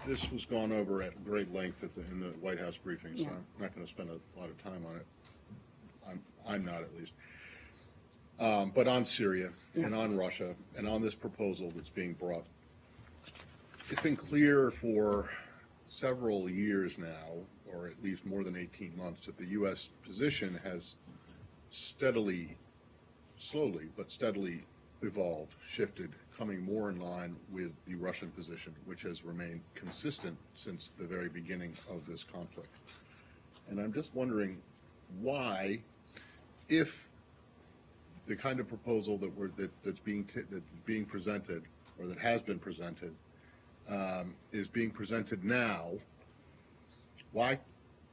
this was gone over at great length in the White House briefing, so Yeah. I'm not going to spend a lot of time on it. I'm not, at least. But on Syria and on Russia and on this proposal that's being brought, it's been clear for several years now, or at least more than 18 months, that the U.S. position has steadily, slowly, but steadily evolved, shifted, coming more in line with the Russian position, which has remained consistent since the very beginning of this conflict. And I'm just wondering why, if the kind of proposal that's being presented, or that has been presented, is being presented now, why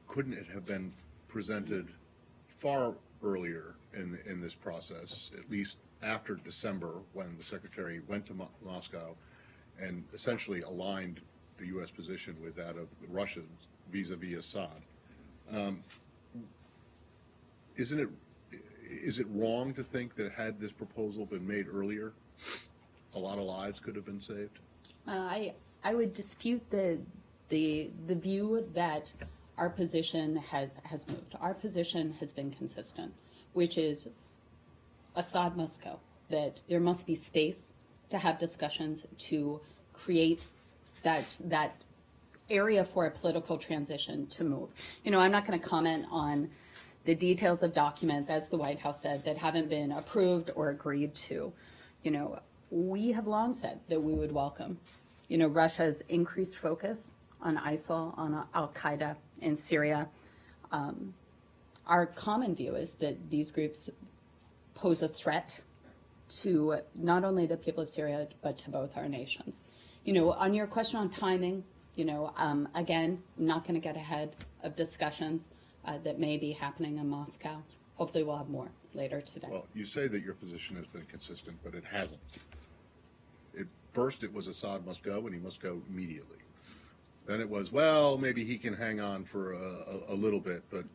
couldn't it have been presented far earlier in this process, at least after December, when the Secretary went to Moscow and essentially aligned the U.S. position with that of the Russians vis-a-vis Assad? Is it wrong to think that had this proposal been made earlier, a lot of lives could have been saved? I would dispute the view that our position has moved. Our position has been consistent, which is Assad must go, that there must be space to have discussions to create that area for a political transition to move. You know, I'm not going to comment on the details of documents, as the White House said, that haven't been approved or agreed to. You know, we have long said that we would welcome, you know, Russia's increased focus on ISIL, on al-Qaeda in Syria. Our common view is that these groups pose a threat to not only the people of Syria, but to both our nations. You know, on your question on timing, you know, again, I'm not going to get ahead of discussions that may be happening in Moscow. Hopefully we'll have more later today. Well, you say that your position has been consistent, but it hasn't. First it was Assad must go, and he must go immediately. Then it was, well, maybe he can hang on for a little bit, but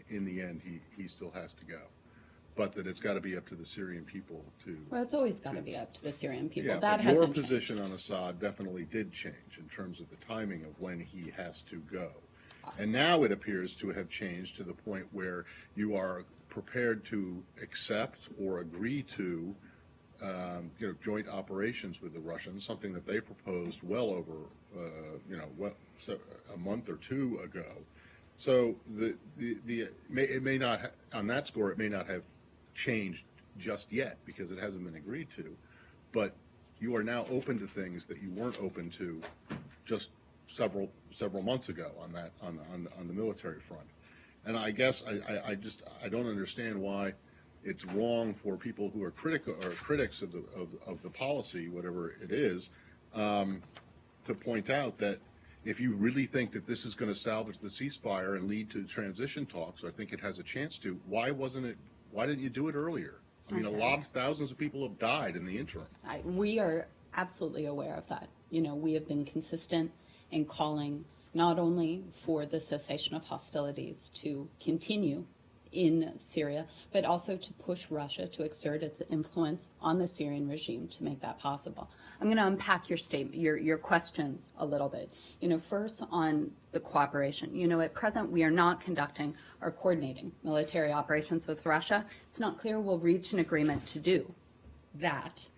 in the end he still has to go. But that it's got to be up to the Syrian people to... Well, it's always got to be up to the Syrian people. Yeah, that but hasn't your changed. position on Assad definitely did change in terms of the timing of when he has to go. And now it appears to have changed to the point where you are prepared to accept or agree to you know, joint operations with the Russians, something that they proposed well over you know, a month or two ago. So it may not on that score it may not have changed just yet because it hasn't been agreed to, but you are now open to things that you weren't open to just several months ago on the military front. And I guess I don't understand why it's wrong for people who are critics of the policy, whatever it is, to point out that if you really think that this is going to salvage the ceasefire and lead to transition talks, or I think it has a chance to, why didn't you do it earlier? I mean, Okay. thousands of people have died in the interim. We are absolutely aware of that. You know, we have been consistent in calling not only for the cessation of hostilities to continue in Syria, but also to push Russia to exert its influence on the Syrian regime to make that possible. I'm going to unpack your statement, your questions a little bit. You know, first on the cooperation. You know, at present we are not conducting or coordinating military operations with Russia. It's not clear we'll reach an agreement to do that.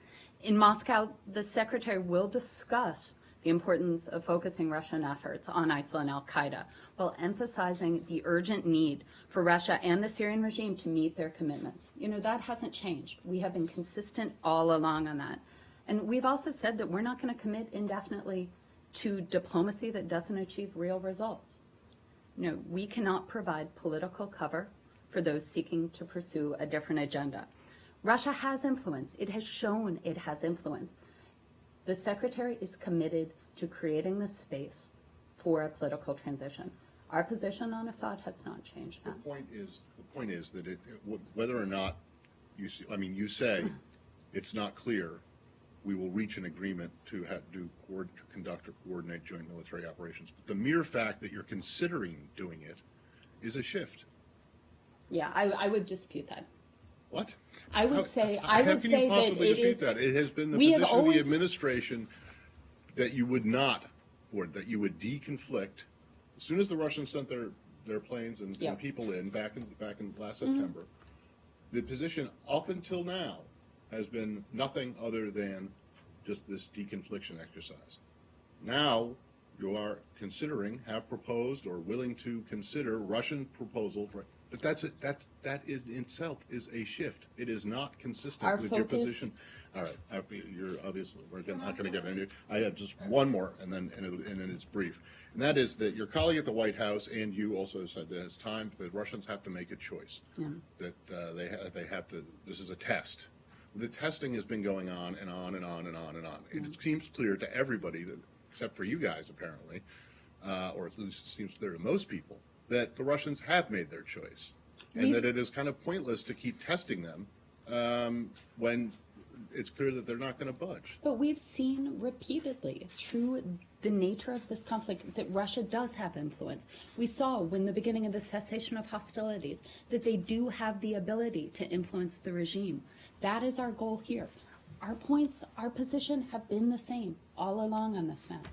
In Moscow, the Secretary will discuss the importance of focusing Russian efforts on ISIL and al-Qaeda, while emphasizing the urgent need for Russia and the Syrian regime to meet their commitments. You know, that hasn't changed. We have been consistent all along on that. And we've also said that we're not going to commit indefinitely to diplomacy that doesn't achieve real results. You know, we cannot provide political cover for those seeking to pursue a different agenda. Russia has influence. It has shown it has influence. The Secretary is committed to creating the space for a political transition. Our position on Assad has not changed now. The point is that whether or not you say it's not clear we will reach an agreement to conduct or coordinate joint military operations. But the mere fact that you're considering doing it is a shift. Yeah, I would dispute that. What? I would say how that can you possibly it dispute is. that? It has been the We have position of the always- administration that you would not board, that you would deconflict as soon as the Russians sent their planes and Yep. people in back in last September. The position up until now has been nothing other than just this deconfliction exercise. Now you are considering, have proposed, or willing to consider Russian proposal for. But that is in itself is a shift. It is not consistent Our with your focus- position. All right, you're obviously we're not going to get into. I have just one more, and then it's brief, and that is that your colleague at the White House and you also said that it's time that Russians have to make a choice. That they have to. This is a test. The testing has been going on and on and on and on and on. It seems clear to everybody, that, except for you guys apparently, or at least it seems clear to most people, that the Russians have made their choice, and that it is kind of pointless to keep testing them when it's clear that they're not going to budge. But we've seen repeatedly through the nature of this conflict that Russia does have influence. We saw when the beginning of the cessation of hostilities that they do have the ability to influence the regime. That is our goal here. Our points, our position have been the same all along on this matter.